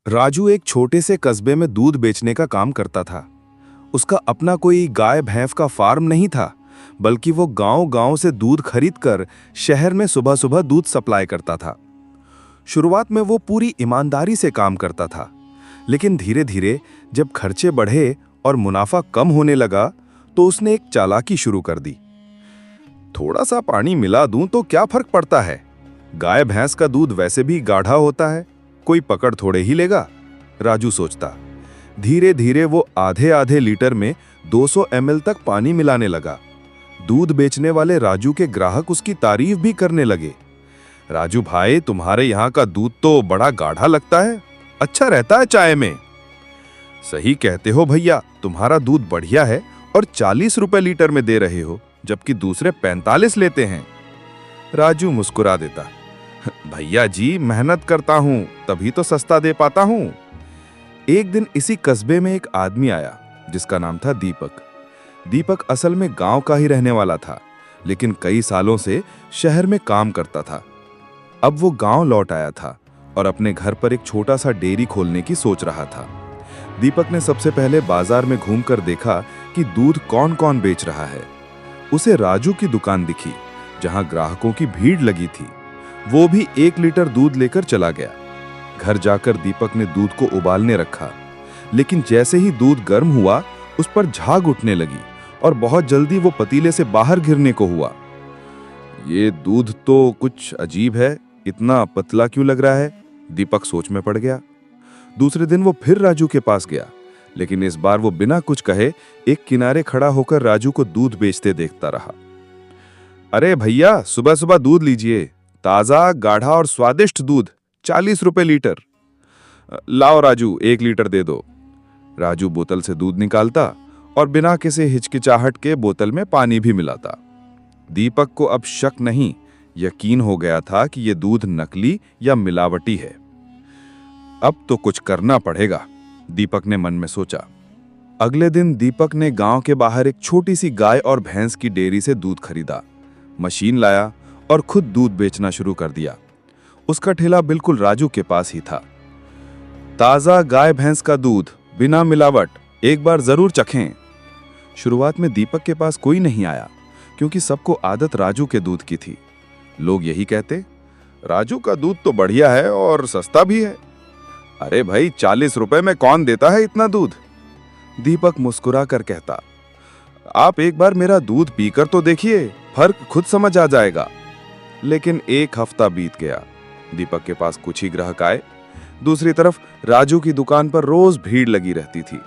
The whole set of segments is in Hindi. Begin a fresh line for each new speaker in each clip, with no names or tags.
राजू एक छोटे से कस्बे में दूध बेचने का काम करता था। उसका अपना कोई गाय भैंस का फार्म नहीं था, बल्कि वो गांव-गांव से दूध खरीदकर शहर में सुबह-सुबह दूध सप्लाई करता था। शुरुआत में वो पूरी ईमानदारी से काम करता था, लेकिन धीरे-धीरे जब खर्चे बढ़े और मुनाफा कम होने लगा, तो उसने एक चालाकी शुरू कर दी। थोड़ा सा पानी मिला दूं तो क्या फर्क पड़ता है? गाय भैंस का दूध वैसे भी गाढ़ा होता है, कोई पकड़ थोड़े ही लेगा, राजू सोचता। धीरे धीरे वो आधे आधे लीटर में 200 ml तक पानी मिलाने लगा। दूध बेचने वाले राजू के ग्राहक उसकी तारीफ भी करने लगे। राजू भाई, तुम्हारे यहाँ का दूध तो बड़ा गाढ़ा लगता है, अच्छा रहता है चाय में। सही कहते हो भैया, तुम्हारा दूध बढ़िया है और 40 रुपए लीटर में दे रहे हो, जबकि दूसरे 45 लेते हैं। राजू मुस्कुरा देता, भैया जी, मेहनत करता हूं तभी तो सस्ता दे पाता हूं। एक दिन इसी कस्बे में एक आदमी आया जिसका नाम था दीपक। दीपक असल में गांव का ही रहने वाला था, लेकिन कई सालों से शहर में काम करता था। अब वो गांव लौट आया था और अपने घर पर एक छोटा सा डेयरी खोलने की सोच रहा था। दीपक ने सबसे पहले बाजार में घूमकर देखा कि दूध कौन कौन बेच रहा है। उसे राजू की दुकान दिखी, जहां ग्राहकों की भीड़ लगी थी। वो भी 1 लीटर दूध लेकर चला गया। घर जाकर दीपक ने दूध को उबालने रखा, लेकिन जैसे ही दूध गर्म हुआ, उस पर झाग उठने लगी और बहुत जल्दी वो पतीले से बाहर गिरने को हुआ। ये दूध तो कुछ अजीब है, इतना पतला क्यों लग रहा है? दीपक सोच में पड़ गया। दूसरे दिन वो फिर राजू के पास गया, लेकिन इस बार वो बिना कुछ कहे एक किनारे खड़ा होकर राजू को दूध बेचते देखता रहा। अरे भैया, सुबह सुबह दूध लीजिए, ताजा, गाढ़ा और स्वादिष्ट दूध, 40 रुपए लीटर। लाओ राजू, 1 लीटर दे दो। राजू बोतल से दूध निकालता और बिना किसी हिचकिचाहट के बोतल में पानी भी मिलाता। दीपक को अब शक नहीं, यकीन हो गया था कि यह दूध नकली या मिलावटी है। अब तो कुछ करना पड़ेगा, दीपक ने मन में सोचा। अगले दिन दीपक ने गांव के बाहर एक छोटी सी गाय और भैंस की डेयरी से दूध खरीदा, मशीन लाया और खुद दूध बेचना शुरू कर दिया। उसका ठेला बिल्कुल राजू के पास ही था। ताजा गाय भैंस का दूध, बिना मिलावट, एक बार जरूर चखें। शुरुआत में दीपक के पास कोई नहीं आया, क्योंकि सबको आदत राजू के दूध की थी। लोग यही कहते, राजू का दूध तो बढ़िया है और सस्ता भी है। अरे भाई, 40 रुपए में कौन देता है इतना दूध? दीपक मुस्कुरा कर कहता, आप एक बार मेरा दूध पीकर तो देखिए, फर्क खुद समझ आ जाएगा। लेकिन 1 हफ्ता बीत गया, दीपक के पास कुछ ही ग्राहक आए। दूसरी तरफ राजू की दुकान पर रोज भीड़ लगी रहती थी।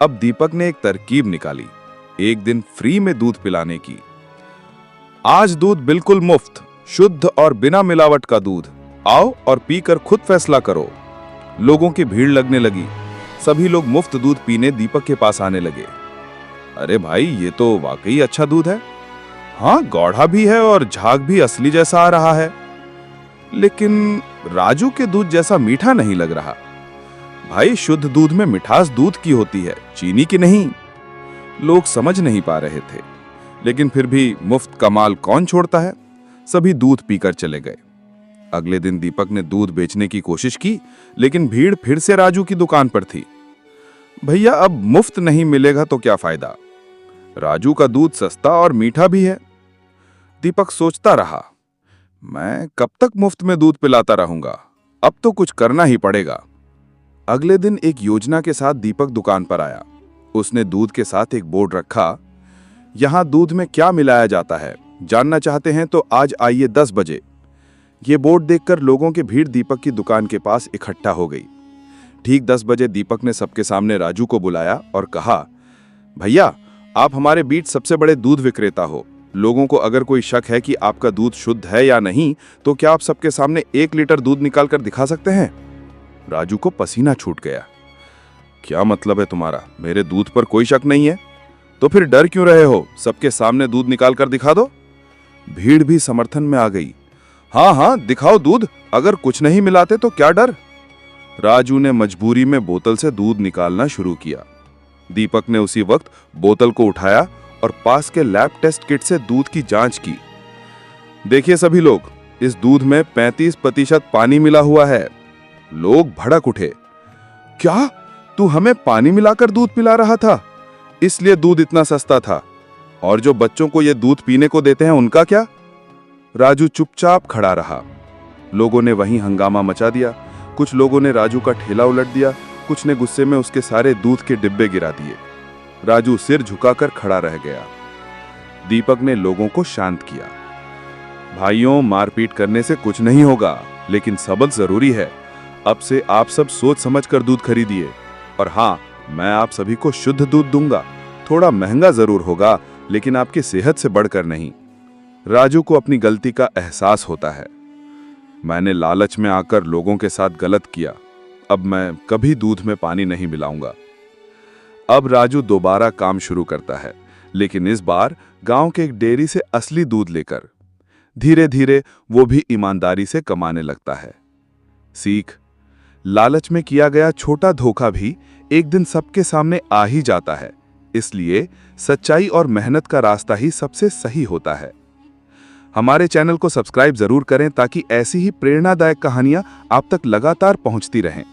अब दीपक ने एक तरकीब निकाली, एक दिन फ्री में दूध पिलाने की। आज दूध बिल्कुल मुफ्त, शुद्ध और बिना मिलावट का दूध, आओ और पीकर खुद फैसला करो। लोगों की भीड़ लगने लगी, सभी लोग मुफ्त दूध पीने दीपक के पास आने लगे। अरे भाई, ये तो वाकई अच्छा दूध है। हाँ, गाढ़ा भी है और झाग भी असली जैसा आ रहा है, लेकिन राजू के दूध जैसा मीठा नहीं लग रहा। भाई, शुद्ध दूध में मिठास दूध की होती है, चीनी की नहीं। लोग समझ नहीं पा रहे थे, लेकिन फिर भी मुफ्त का माल कौन छोड़ता है। सभी दूध पीकर चले गए। अगले दिन दीपक ने दूध बेचने की कोशिश की, लेकिन भीड़ फिर से राजू की दुकान पर थी। भैया, अब मुफ्त नहीं मिलेगा तो क्या फायदा? राजू का दूध सस्ता और मीठा भी है। दीपक सोचता रहा, मैं कब तक मुफ्त में दूध पिलाता रहूंगा? अब तो कुछ करना ही पड़ेगा। अगले दिन एक योजना के साथ दीपक दुकान पर आया। उसने दूध के साथ एक बोर्ड रखा, यहां दूध में क्या मिलाया जाता है, जानना चाहते हैं तो आज आइए 10 बजे। ये बोर्ड देखकर लोगों की भीड़ दीपक की दुकान के पास इकट्ठा हो गई। ठीक 10 बजे दीपक ने सबके सामने राजू को बुलाया और कहा, भैया, आप हमारे बीच सबसे बड़े दूध विक्रेता हो। लोगों को अगर कोई शक है कि आपका दूध शुद्ध है या नहीं, तो क्या आप सबके सामने 1 लीटर दूध निकाल कर दिखा सकते हैं? राजू को पसीना छूट गया। क्या मतलब है तुम्हारा? मेरे दूध पर कोई शक नहीं है, तो फिर डर क्यों रहे हो? सबके सामने दूध निकाल कर दिखा दो। भीड़ भी समर्थन में आ गई। हाँ हाँ, दिखाओ दूध, अगर कुछ नहीं मिलाते तो क्या डर? राजू ने मजबूरी में बोतल से दूध निकालना शुरू किया। दीपक ने उसी वक्त बोतल को उठाया और पास के लैब टेस्ट किट से दूध की जांच की। देखिए सभी लोग, इस दूध में 35% पानी मिला हुआ है। लोग भड़क उठे। क्या तू हमें पानी मिलाकर दूध पिला रहा था? इसलिए दूध इतना सस्ता था। और जो बच्चों को यह दूध पीने को देते हैं उनका क्या? राजू चुपचाप खड़ा रहा। लोगों ने वहीं हंगामा मचा दिया। कुछ लोगों ने राजू का ठेला उलट दिया, कुछ ने गुस्से में उसके सारे दूध के डिब्बे गिरा दिए। राजू सिर झुकाकर खड़ा रह गया। दीपक ने लोगों को शांत किया। भाइयों, मारपीट करने से कुछ नहीं होगा, लेकिन सबक जरूरी है। अब से आप सब सोच समझकर दूध खरीदिए। और हाँ, मैं आप सभी को शुद्ध दूध दूंगा। थोड़ा महंगा जरूर होगा, लेकिन आपकी सेहत से बढ़कर नहीं। राजू को अपनी गलती का एहसास होता है। मैंने लालच में आकर लोगों के साथ गलत किया। अब मैं कभी दूध में पानी नहीं मिलाऊंगा। अब राजू दोबारा काम शुरू करता है, लेकिन इस बार गांव के एक डेयरी से असली दूध लेकर। धीरे धीरे वो भी ईमानदारी से कमाने लगता है। सीख: लालच में किया गया छोटा धोखा भी एक दिन सबके सामने आ ही जाता है। इसलिए सच्चाई और मेहनत का रास्ता ही सबसे सही होता है। हमारे चैनल को सब्सक्राइब जरूर करें ताकि ऐसी ही प्रेरणादायक कहानियां आप तक लगातार पहुंचती रहें।